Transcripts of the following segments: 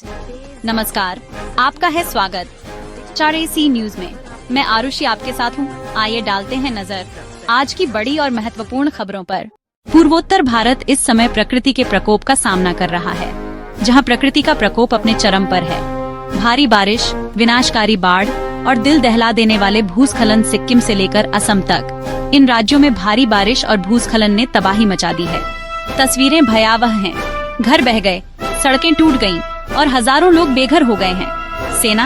नमस्कार, आपका है स्वागत 4AC न्यूज में। मैं आरुषि आपके साथ हूँ। आइए डालते हैं नजर आज की बड़ी और महत्वपूर्ण खबरों पर। पूर्वोत्तर भारत इस समय प्रकृति के प्रकोप का सामना कर रहा है, जहाँ प्रकृति का प्रकोप अपने चरम पर है। भारी बारिश, विनाशकारी बाढ़ और दिल दहला देने वाले भूस्खलन सिक्किम से लेकर असम तक, इन राज्यों में भारी बारिश और भूस्खलन ने तबाही मचा दी है। तस्वीरें भयावह हैं। घर बह गए, सड़कें टूट गईं और हजारों लोग बेघर हो गए हैं। सेना,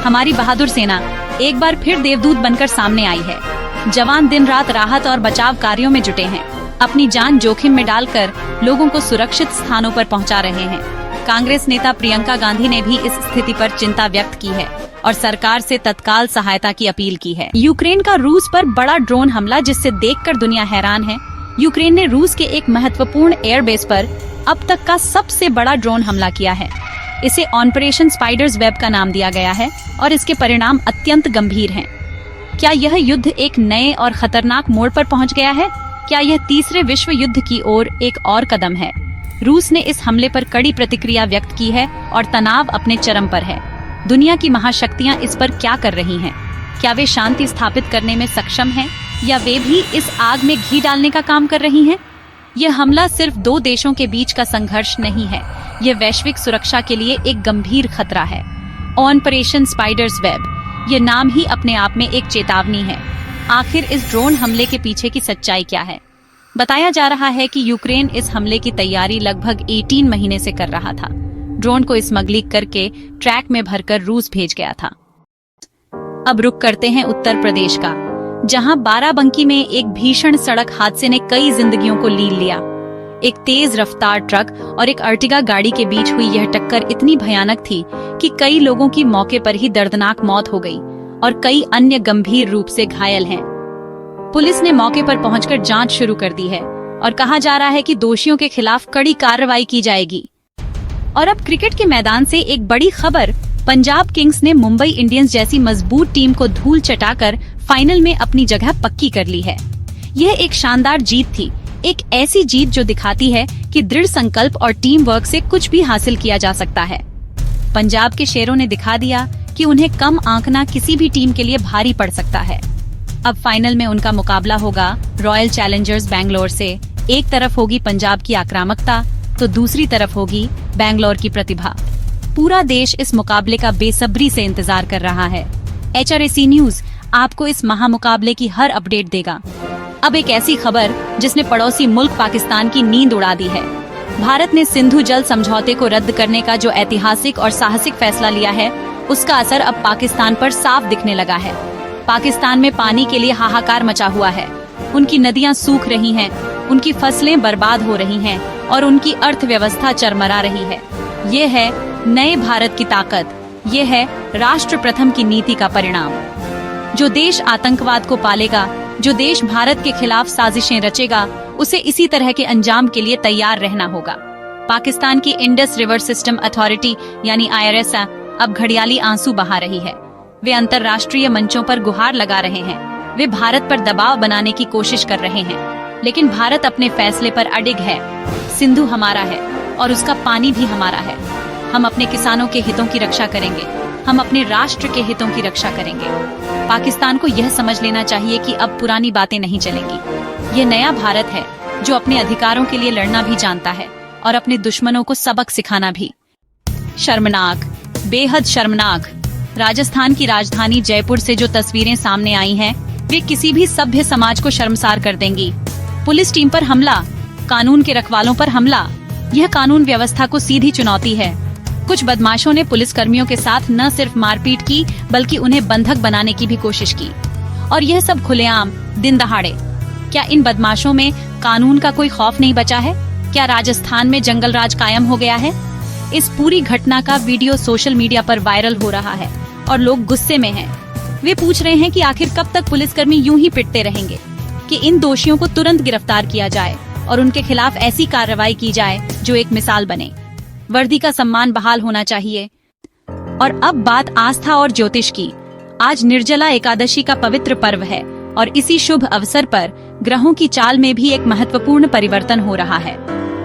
हमारी बहादुर सेना एक बार फिर देवदूत बनकर सामने आई है। जवान दिन रात राहत और बचाव कार्यों में जुटे हैं, अपनी जान जोखिम में डालकर लोगों को सुरक्षित स्थानों पर पहुंचा रहे हैं। कांग्रेस नेता प्रियंका गांधी ने भी इस स्थिति पर चिंता व्यक्त की है और सरकार से तत्काल सहायता की अपील की है। यूक्रेन का रूस पर बड़ा ड्रोन हमला, जिससे देखकर दुनिया हैरान है। यूक्रेन ने रूस के एक महत्वपूर्ण एयरबेस पर अब तक का सबसे बड़ा ड्रोन हमला किया है। इसे ऑपरेशन स्पाइडर्स वेब का नाम दिया गया है और इसके परिणाम अत्यंत गंभीर हैं। क्या यह युद्ध एक नए और खतरनाक मोड़ पर पहुंच गया है? क्या यह तीसरे विश्व युद्ध की ओर एक और कदम है? रूस ने इस हमले पर कड़ी प्रतिक्रिया व्यक्त की है और तनाव अपने चरम पर है। दुनिया की महाशक्तियां इस पर क्या कर रही हैं? क्या वे शांति स्थापित करने में सक्षम हैं, या वे भी इस आग में घी डालने का काम कर रही हैं? यह हमला सिर्फ दो देशों के बीच का संघर्ष नहीं है, यह वैश्विक सुरक्षा के लिए एक गंभीर खतरा है। ऑपरेशन स्पाइडर्स वेब, ये नाम ही अपने आप में एक चेतावनी है। आखिर इस ड्रोन हमले के पीछे की सच्चाई क्या है? बताया जा रहा है कि यूक्रेन इस हमले की तैयारी लगभग 18 महीने से कर रहा था। ड्रोन को स्मगलिंग करके ट्रैक में भरकर रूस भेज गया था। अब रुक करते हैं उत्तर प्रदेश का, जहां बाराबंकी में एक भीषण सड़क हादसे ने कई जिंदगियों को लील लिया। एक तेज रफ्तार ट्रक और एक अर्टिगा गाड़ी के बीच हुई यह टक्कर इतनी भयानक थी कि कई लोगों की मौके पर ही दर्दनाक मौत हो गई और कई अन्य गंभीर रूप से घायल हैं। पुलिस ने मौके पर पहुंचकर जांच शुरू कर दी है और कहा जा रहा है कि दोषियों के खिलाफ कड़ी कार्रवाई की जाएगी। और अब क्रिकेट के मैदान से एक बड़ी खबर। पंजाब किंग्स ने मुंबई इंडियंस जैसी मजबूत टीम को धूल चटाकर फाइनल में अपनी जगह पक्की कर ली है। यह एक शानदार जीत थी, एक ऐसी जीत जो दिखाती है कि दृढ़ संकल्प और टीम वर्क से कुछ भी हासिल किया जा सकता है। पंजाब के शेरों ने दिखा दिया कि उन्हें कम आंकना किसी भी टीम के लिए भारी पड़ सकता है। अब फाइनल में उनका मुकाबला होगा रॉयल चैलेंजर्स बैंगलोर से। एक तरफ होगी पंजाब की आक्रामकता, तो दूसरी तरफ होगी बैंगलोर की प्रतिभा। पूरा देश इस मुकाबले का बेसब्री से इंतजार कर रहा है। HRAC न्यूज आपको इस महामुकाबले की हर अपडेट देगा। अब एक ऐसी खबर जिसने पड़ोसी मुल्क पाकिस्तान की नींद उड़ा दी है। भारत ने सिंधु जल समझौते को रद्द करने का जो ऐतिहासिक और साहसिक फैसला लिया है, उसका असर अब पाकिस्तान पर साफ दिखने लगा है। पाकिस्तान में पानी के लिए हाहाकार मचा हुआ है। उनकी नदियां सूख रही हैं, उनकी फसलें बर्बाद हो रही हैं और उनकी अर्थव्यवस्था चरमरा रही है। ये है नए भारत की ताकत, ये है राष्ट्र प्रथम की नीति का परिणाम। जो देश आतंकवाद को पालेगा, जो देश भारत के खिलाफ साजिशें रचेगा, उसे इसी तरह के अंजाम के लिए तैयार रहना होगा। पाकिस्तान की इंडस रिवर सिस्टम अथॉरिटी यानी IRS अब घड़ियाली आंसू बहा रही है। वे अंतर्राष्ट्रीय मंचों पर गुहार लगा रहे हैं। वे भारत पर दबाव बनाने की कोशिश कर रहे हैं, लेकिन भारत अपने फैसले पर अडिग है। सिंधु हमारा है और उसका पानी भी हमारा है। हम अपने किसानों के हितों की रक्षा करेंगे, हम अपने राष्ट्र के हितों की रक्षा करेंगे। पाकिस्तान को यह समझ लेना चाहिए कि अब पुरानी बातें नहीं चलेंगी। ये नया भारत है जो अपने अधिकारों के लिए लड़ना भी जानता है और अपने दुश्मनों को सबक सिखाना भी। शर्मनाक, बेहद शर्मनाक। राजस्थान की राजधानी जयपुर से जो तस्वीरें सामने आई हैं, वे किसी भी सभ्य समाज को शर्मसार कर देंगी। पुलिस टीम पर हमला, कानून के रखवालों पर हमला, यह कानून व्यवस्था को सीधी चुनौती है। कुछ बदमाशों ने पुलिस कर्मियों के साथ न सिर्फ मारपीट की, बल्कि उन्हें बंधक बनाने की भी कोशिश की, और यह सब खुलेआम, दिन दहाड़े। क्या इन बदमाशों में कानून का कोई खौफ नहीं बचा है? क्या राजस्थान में जंगल राज कायम हो गया है? इस पूरी घटना का वीडियो सोशल मीडिया पर वायरल हो रहा है और लोग गुस्से में हैं। वे पूछ रहे हैं कि आखिर कब तक पुलिसकर्मी यूं ही पिटते रहेंगे, कि इन दोषियों को तुरंत गिरफ्तार किया जाए और उनके खिलाफ ऐसी कार्रवाई की जाए जो एक मिसाल बने। वर्दी का सम्मान बहाल होना चाहिए। और अब बात आस्था और ज्योतिष की। आज निर्जला एकादशी का पवित्र पर्व है और इसी शुभ अवसर पर ग्रहों की चाल में भी एक महत्वपूर्ण परिवर्तन हो रहा है।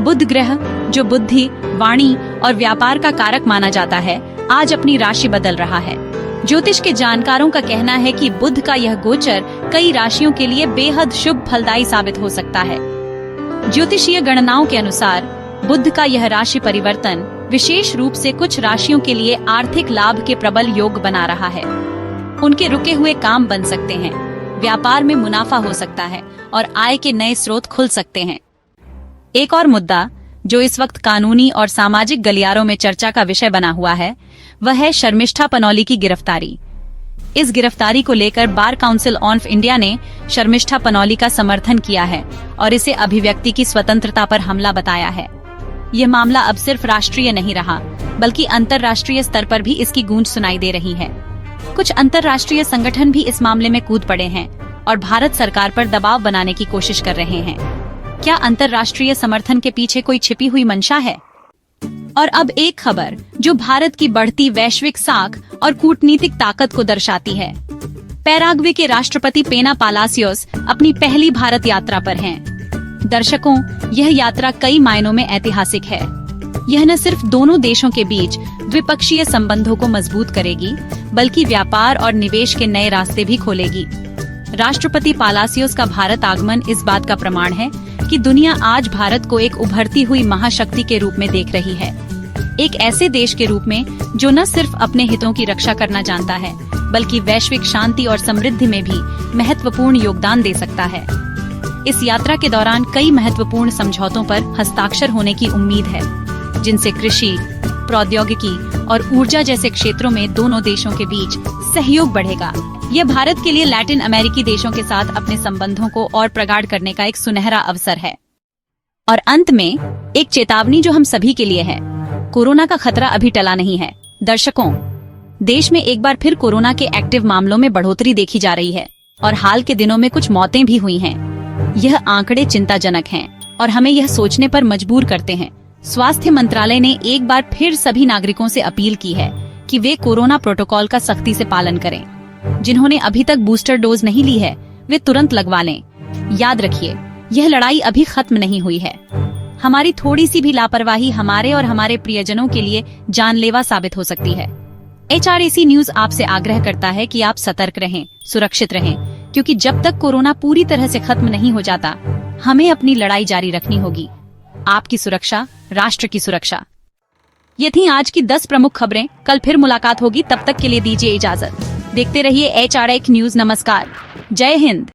बुध ग्रह जो बुद्धि, वाणी और व्यापार का कारक माना जाता है, आज अपनी राशि बदल रहा है। ज्योतिष के जानकारों का कहना है कि बुध का यह गोचर कई राशियों के लिए बेहद शुभ फलदायी साबित हो सकता है। ज्योतिषीय गणनाओं के अनुसार बुध का यह राशि परिवर्तन विशेष रूप से कुछ राशियों के लिए आर्थिक लाभ के प्रबल योग बना रहा है। उनके रुके हुए काम बन सकते हैं, व्यापार में मुनाफा हो सकता है और आय के नए स्रोत खुल सकते हैं। एक और मुद्दा जो इस वक्त कानूनी और सामाजिक गलियारों में चर्चा का विषय बना हुआ है, वह है शर्मिष्ठा पनौली की गिरफ्तारी। इस गिरफ्तारी को लेकर बार काउंसिल ऑफ इंडिया ने शर्मिष्ठा पनौली का समर्थन किया है और इसे अभिव्यक्ति की स्वतंत्रता पर हमला बताया है। यह मामला अब सिर्फ राष्ट्रीय नहीं रहा, बल्कि अंतर्राष्ट्रीय स्तर पर भी इसकी गूंज सुनाई दे रही है। कुछ अंतर्राष्ट्रीय संगठन भी इस मामले में कूद पड़े हैं और भारत सरकार पर दबाव बनाने की कोशिश कर रहे हैं। क्या अंतर्राष्ट्रीय समर्थन के पीछे कोई छिपी हुई मंशा है? और अब एक खबर जो भारत की बढ़ती वैश्विक साख और कूटनीतिक ताकत को दर्शाती है। पैराग्वे के राष्ट्रपति पेना पालासियोस अपनी पहली भारत यात्रा पर हैं। दर्शकों, यह यात्रा कई मायनों में ऐतिहासिक है। यह न सिर्फ दोनों देशों के बीच द्विपक्षीय संबंधों को मजबूत करेगी, बल्कि व्यापार और निवेश के नए रास्ते भी खोलेगी। राष्ट्रपति पालासियोस का भारत आगमन इस बात का प्रमाण है कि दुनिया आज भारत को एक उभरती हुई महाशक्ति के रूप में देख रही है। एक ऐसे देश के रूप में जो न सिर्फ अपने हितों की रक्षा करना जानता है, बल्कि वैश्विक शांति और समृद्धि में भी महत्वपूर्ण योगदान दे सकता है। इस यात्रा के दौरान कई महत्वपूर्ण समझौतों पर हस्ताक्षर होने की उम्मीद है, जिनसे कृषि, प्रौद्योगिकी और ऊर्जा जैसे क्षेत्रों में दोनों देशों के बीच सहयोग बढ़ेगा। यह भारत के लिए लैटिन अमेरिकी देशों के साथ अपने संबंधों को और प्रगाढ़ करने का एक सुनहरा अवसर है। और अंत में एक चेतावनी जो हम सभी के लिए है। कोरोना का खतरा अभी टला नहीं है। दर्शकों, देश में एक बार फिर कोरोना के एक्टिव मामलों में बढ़ोतरी देखी जा रही है और हाल के दिनों में कुछ मौतें भी हुई हैं। यह आंकड़े चिंताजनक हैं और हमें यह सोचने पर मजबूर करते हैं। स्वास्थ्य मंत्रालय ने एक बार फिर सभी नागरिकों से अपील की है कि वे कोरोना प्रोटोकॉल का सख्ती से पालन करें। जिन्होंने अभी तक बूस्टर डोज नहीं ली है, वे तुरंत लगवा लें। याद रखिए, यह लड़ाई अभी खत्म नहीं हुई है। हमारी थोड़ी सी भी लापरवाही हमारे और हमारे प्रियजनों के लिए जानलेवा साबित हो सकती है। HRAC न्यूज आपसे आग्रह करता है कि आप सतर्क रहें, सुरक्षित रहें, क्योंकि जब तक कोरोना पूरी तरह से खत्म नहीं हो जाता, हमें अपनी लड़ाई जारी रखनी होगी। आपकी सुरक्षा, राष्ट्र की सुरक्षा। ये थी आज की 10 प्रमुख खबरें। कल फिर मुलाकात होगी, तब तक के लिए दीजिए इजाजत। देखते रहिए HRAC न्यूज। नमस्कार, जय हिंद।